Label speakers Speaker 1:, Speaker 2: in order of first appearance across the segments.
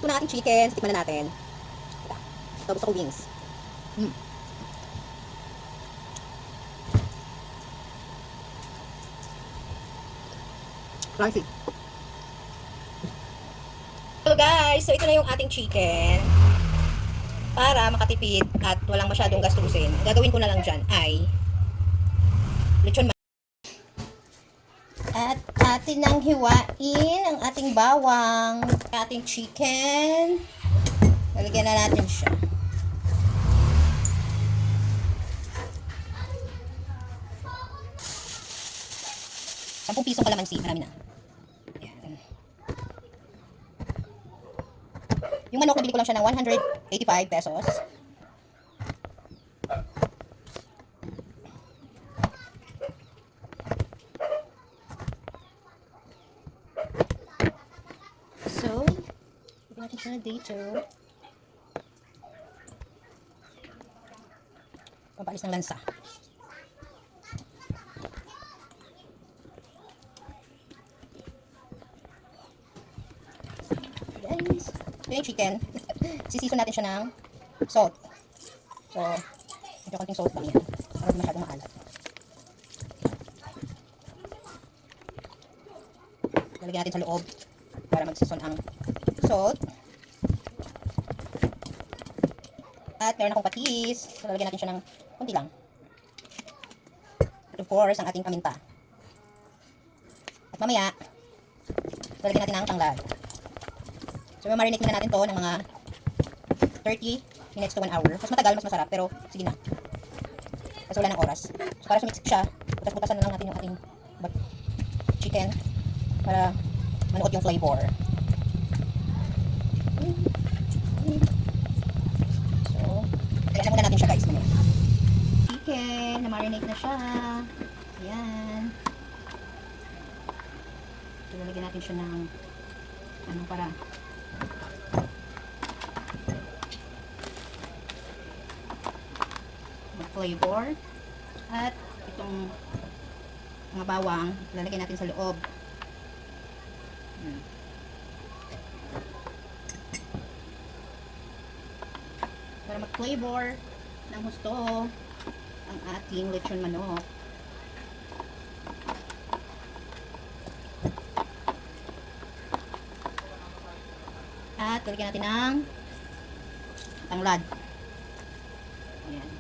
Speaker 1: luto na ating chicken. Tikman na natin. Ito, gusto ko wings. Crunchy. Hello guys, so ito na yung ating chicken. Para makatipid at walang masyadong gastusin, ang gagawin ko na lang dyan ay lechon. At atin nang hiwain ang ating bawang, ating chicken. Lalagyan na natin siya. ₱10 kalamansi, marami na. Ayan. Yung manok, nabili ko lang siya ng ₱185. So, lagyan natin siya na dito. Pampalis ng lansa. Guys, ito yung chicken. Sisison natin siya ng salt. So, medyo konting salt lang yan. Para hindi masyadong maalat. Lalagyan natin sa loob para mag-season ang salt. At meron akong patis. So, lalagyan natin siya ng konti lang. At of course, ang ating paminta. At mamaya, lalagyan natin ng tanglad. So, marinate muna natin to ng mga 30 minutes to 1 hour. Mas matagal, mas masarap. Pero, sige na. Kasi wala ng oras. So, para sumixik siya, butas-butasan na lang natin yung ating chicken para manuot yung flavor. So, kaya na muna natin siya guys. Chicken, na-marinate na siya. Ayan. So, lalagyan natin siya ng para flavor. At itong mga bawang lalagyan natin sa loob. Para mag-flavor ng husto ang ating lechon manok. At lalagyan natin ng tanglad. Ayan.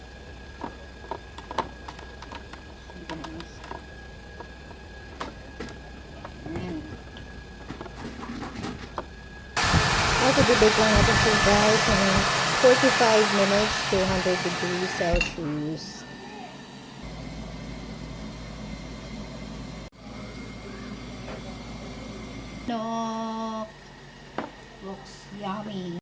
Speaker 2: Bibake lang natin siya guys ng 45 minutes to 100 degrees Celsius.
Speaker 1: Look, looks yummy.